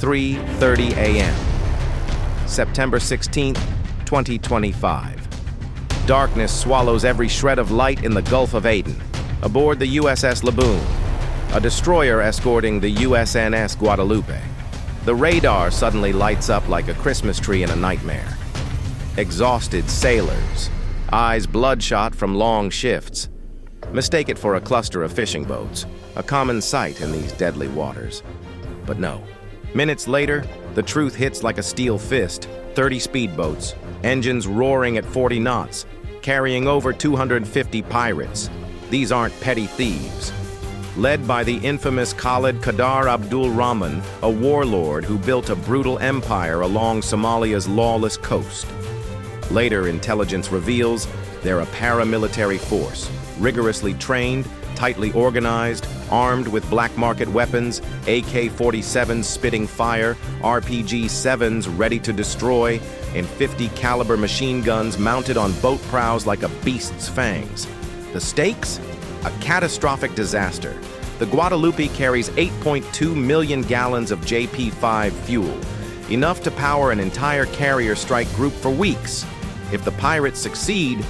3:30 a.m. September 16th, 2025. Darkness swallows every shred of light in the Gulf of Aden, aboard the USS Laboon, a destroyer escorting the USNS Guadalupe. The radar suddenly lights up like a Christmas tree in a nightmare. Exhausted sailors, eyes bloodshot from long shifts, mistake it for a cluster of fishing boats, a common sight in these deadly waters. But no. Minutes later, the truth hits like a steel fist. 30 speedboats, engines roaring at 40 knots, carrying over 250 pirates. These aren't petty thieves. Led by the infamous Khalid Qadar Abdul Rahman, a warlord who built a brutal empire along Somalia's lawless coast. Later, intelligence reveals they're a paramilitary force, rigorously trained, tightly organized, armed with black market weapons, AK-47s spitting fire, RPG-7s ready to destroy, and 50 caliber machine guns mounted on boat prows like a beast's fangs. The stakes? A catastrophic disaster. The Guadalupe carries 8.2 million gallons of JP-5 fuel, enough to power an entire carrier strike group for weeks. If the pirates succeed,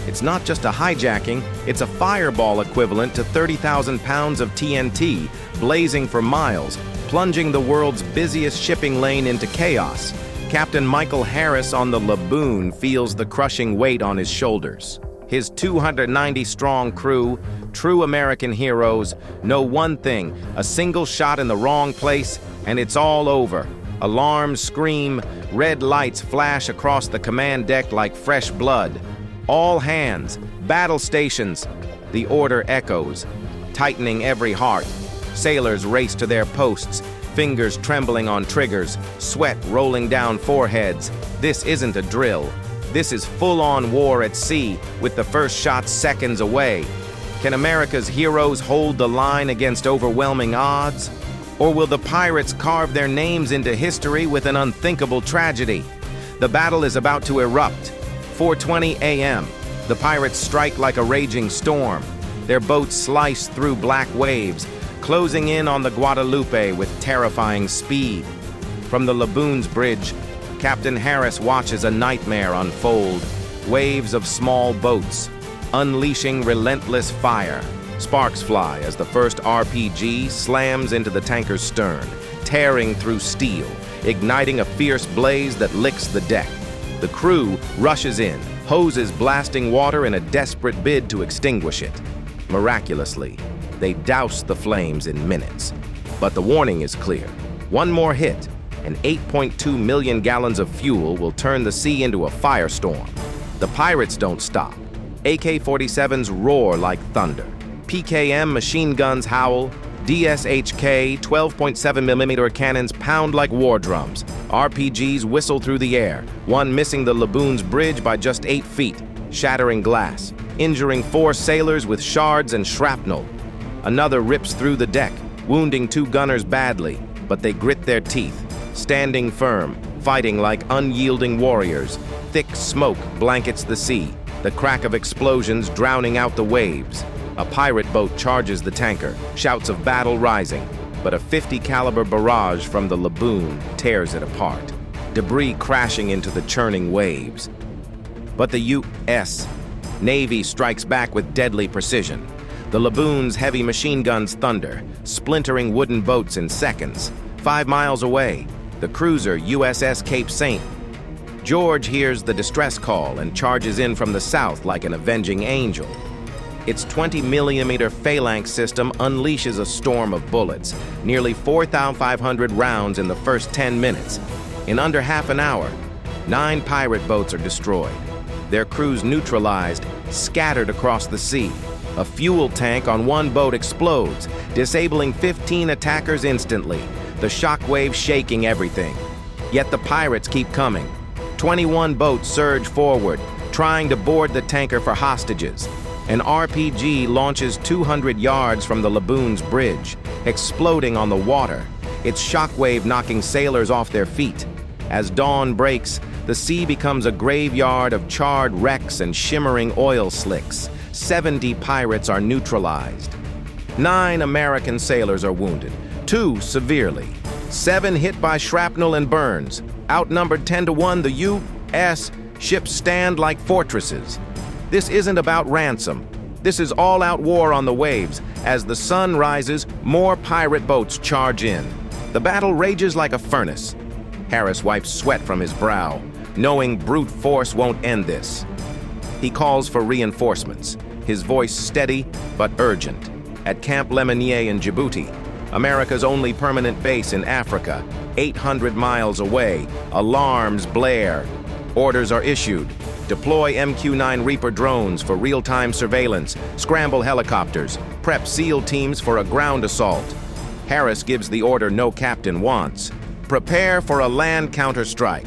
it's not just a hijacking, it's a fireball equivalent to 30,000 pounds of TNT, blazing for miles, plunging the world's busiest shipping lane into chaos. Captain Michael Harris on the Laboon feels the crushing weight on his shoulders. His 290-strong crew, true American heroes, know one thing: a single shot in the wrong place, and it's all over. Alarms scream, red lights flash across the command deck like fresh blood. All hands, battle stations. The order echoes, tightening every heart. Sailors race to their posts, fingers trembling on triggers, sweat rolling down foreheads. This isn't a drill. This is full-on war at sea, with the first shot seconds away. Can America's heroes hold the line against overwhelming odds? Or will the pirates carve their names into history with an unthinkable tragedy? The battle is about to erupt. 4:20 a.m. The pirates strike like a raging storm. Their boats slice through black waves, closing in on the Guadalupe with terrifying speed. From the Laboon's bridge, Captain Harris watches a nightmare unfold. Waves of small boats, unleashing relentless fire. Sparks fly as the first RPG slams into the tanker's stern, tearing through steel, igniting a fierce blaze that licks the deck. The crew rushes in, hoses blasting water in a desperate bid to extinguish it. Miraculously, they douse the flames in minutes. But the warning is clear. One more hit, and 8.2 million gallons of fuel will turn the sea into a firestorm. The pirates don't stop. AK-47s roar like thunder. PKM machine guns howl. DSHK 12.7mm cannons pound like war drums. RPGs whistle through the air, one missing the Laboon's bridge by just 8 feet, shattering glass, injuring 4 sailors with shards and shrapnel. Another rips through the deck, wounding 2 gunners badly, but they grit their teeth, standing firm, fighting like unyielding warriors. Thick smoke blankets the sea, the crack of explosions drowning out the waves. A pirate boat charges the tanker, shouts of battle rising, but a 50 caliber barrage from the Laboon tears it apart, debris crashing into the churning waves. But the U.S. Navy strikes back with deadly precision. The Laboon's heavy machine guns thunder, splintering wooden boats in seconds. 5 miles away, the cruiser USS Cape St. George hears the distress call and charges in from the south like an avenging angel. Its 20mm phalanx system unleashes a storm of bullets, nearly 4,500 rounds in the first 10 minutes. In under half an hour, 9 pirate boats are destroyed. Their crews neutralized, scattered across the sea. A fuel tank on one boat explodes, disabling 15 attackers instantly, the shockwave shaking everything. Yet the pirates keep coming. 21 boats surge forward, trying to board the tanker for hostages. An RPG launches 200 yards from the Laboon's bridge, exploding on the water, its shockwave knocking sailors off their feet. As dawn breaks, the sea becomes a graveyard of charred wrecks and shimmering oil slicks. 70 pirates are neutralized. 9 American sailors are wounded, 2 severely. 7 hit by shrapnel and burns. Outnumbered 10-1, the U.S. ships stand like fortresses. This isn't about ransom. This is all-out war on the waves. As the sun rises, more pirate boats charge in. The battle rages like a furnace. Harris wipes sweat from his brow, knowing brute force won't end this. He calls for reinforcements, his voice steady but urgent. At Camp Lemonnier in Djibouti, America's only permanent base in Africa, 800 miles away, alarms blare. Orders are issued. Deploy MQ-9 Reaper drones for real-time surveillance, scramble helicopters, prep SEAL teams for a ground assault. Harris gives the order no captain wants. Prepare for a land counterstrike.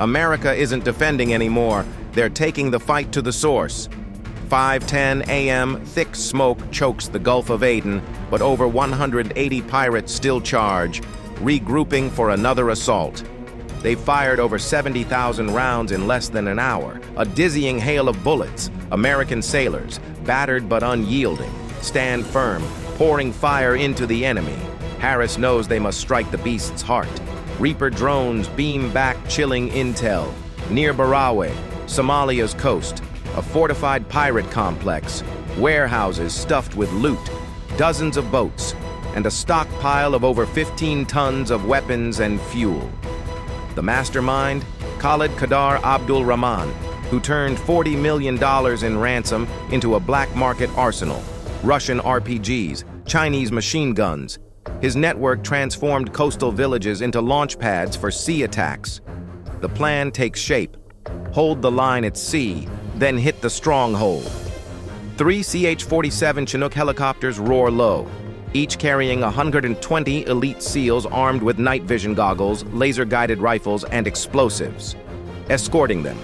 America isn't defending anymore. They're taking the fight to the source. 5:10 a.m., thick smoke chokes the Gulf of Aden, but over 180 pirates still charge, regrouping for another assault. They've fired over 70,000 rounds in less than an hour, a dizzying hail of bullets. American sailors, battered but unyielding, stand firm, pouring fire into the enemy. Harris knows they must strike the beast's heart. Reaper drones beam back chilling intel. Near Barawe, Somalia's coast, a fortified pirate complex, warehouses stuffed with loot, dozens of boats, and a stockpile of over 15 tons of weapons and fuel. The mastermind, Khalid Qadar Abdul Rahman, who turned $40 million in ransom into a black market arsenal, Russian RPGs, Chinese machine guns. His network transformed coastal villages into launch pads for sea attacks. The plan takes shape. Hold the line at sea, then hit the stronghold. 3 CH-47 Chinook helicopters roar low, each carrying 120 elite SEALs armed with night vision goggles, laser-guided rifles, and explosives. Escorting them,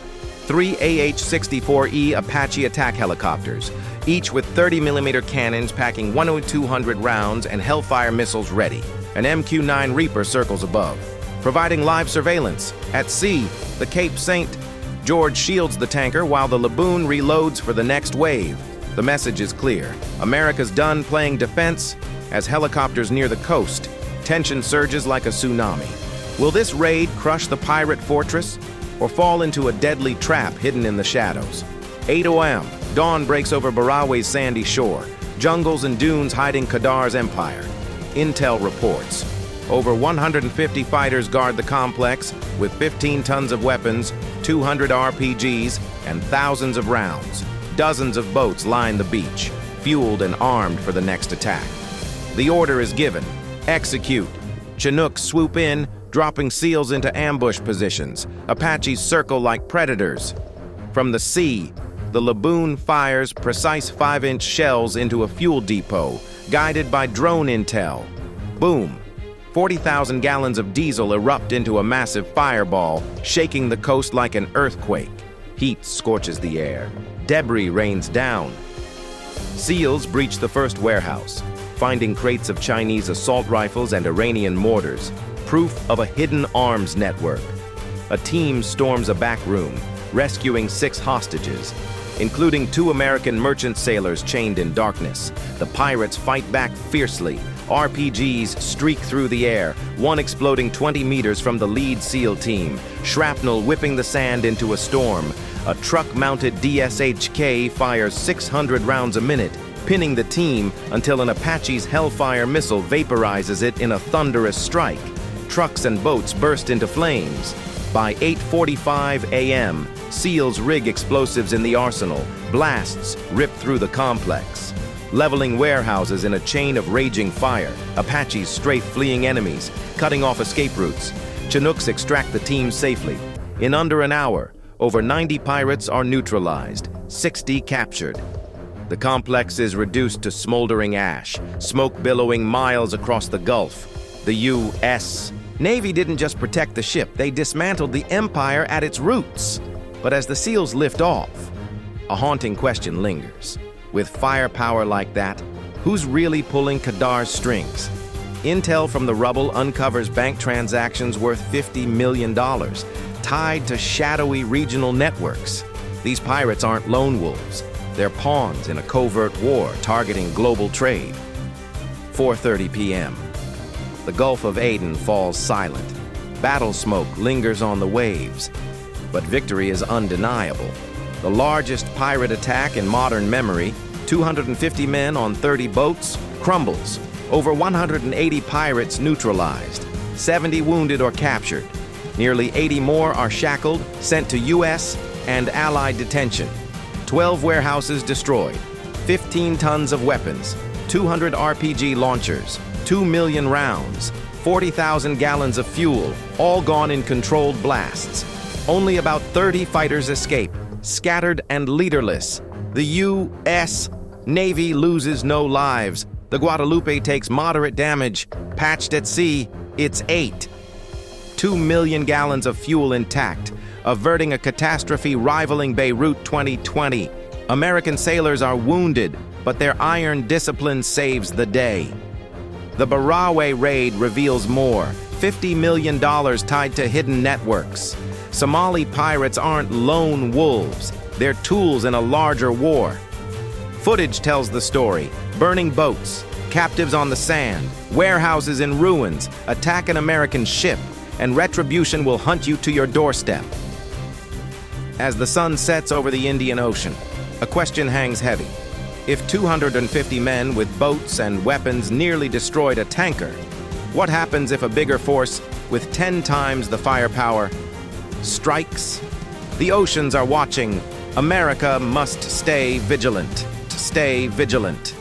3 AH-64E Apache attack helicopters, each with 30mm cannons packing 1,200 rounds and Hellfire missiles ready. An MQ-9 Reaper circles above, providing live surveillance. At sea, the Cape St. George shields the tanker while the Laboon reloads for the next wave. The message is clear. America's done playing defense. As helicopters near the coast, tension surges like a tsunami. Will this raid crush the pirate fortress or fall into a deadly trap hidden in the shadows? 8 a.m., dawn breaks over Barawe's sandy shore, jungles and dunes hiding Qadar's empire. Intel reports. Over 150 fighters guard the complex with 15 tons of weapons, 200 RPGs, and thousands of rounds. Dozens of boats line the beach, fueled and armed for the next attack. The order is given. Execute. Chinooks swoop in, dropping SEALs into ambush positions. Apaches circle like predators. From the sea, the Laboon fires precise 5-inch shells into a fuel depot, guided by drone intel. Boom. 40,000 gallons of diesel erupt into a massive fireball, shaking the coast like an earthquake. Heat scorches the air. Debris rains down. SEALs breach the first warehouse, finding crates of Chinese assault rifles and Iranian mortars, proof of a hidden arms network. A team storms a back room, rescuing 6 hostages, including 2 American merchant sailors chained in darkness. The pirates fight back fiercely. RPGs streak through the air, one exploding 20 meters from the lead SEAL team, shrapnel whipping the sand into a storm. A truck-mounted DSHK fires 600 rounds a minute, pinning the team until an Apache's Hellfire missile vaporizes it in a thunderous strike. Trucks and boats burst into flames. By 8:45 a.m., SEALs rig explosives in the arsenal. Blasts rip through the complex, leveling warehouses in a chain of raging fire. Apaches strafe fleeing enemies, cutting off escape routes. Chinooks extract the team safely. In under an hour, over 90 pirates are neutralized, 60 captured. The complex is reduced to smoldering ash, smoke billowing miles across the Gulf. The U.S. Navy didn't just protect the ship, they dismantled the empire at its roots. But as the SEALs lift off, a haunting question lingers. With firepower like that, who's really pulling Qadar's strings? Intel from the rubble uncovers bank transactions worth $50 million, tied to shadowy regional networks. These pirates aren't lone wolves. They're pawns in a covert war targeting global trade. 4:30 p.m. The Gulf of Aden falls silent. Battle smoke lingers on the waves. But victory is undeniable. The largest pirate attack in modern memory, 250 men on 30 boats, crumbles. Over 180 pirates neutralized, 70 wounded or captured. Nearly 80 more are shackled, sent to U.S. and Allied detention. 12 warehouses destroyed, 15 tons of weapons, 200 RPG launchers, 2 million rounds, 40,000 gallons of fuel, all gone in controlled blasts. Only about 30 fighters escape, scattered and leaderless. The U.S. Navy loses no lives. The Guadalupe takes moderate damage. Patched at sea, it's 8. 2 million gallons of fuel intact, averting a catastrophe rivaling Beirut 2020. American sailors are wounded, but their iron discipline saves the day. The Barawe raid reveals more, $50 million tied to hidden networks. Somali pirates aren't lone wolves, they're tools in a larger war. Footage tells the story: burning boats, captives on the sand, warehouses in ruins, attack an American ship, and retribution will hunt you to your doorstep. As the sun sets over the Indian Ocean, a question hangs heavy. If 250 men with boats and weapons nearly destroyed a tanker, what happens if a bigger force with 10 times the firepower strikes? The oceans are watching. America must stay vigilant. Stay vigilant.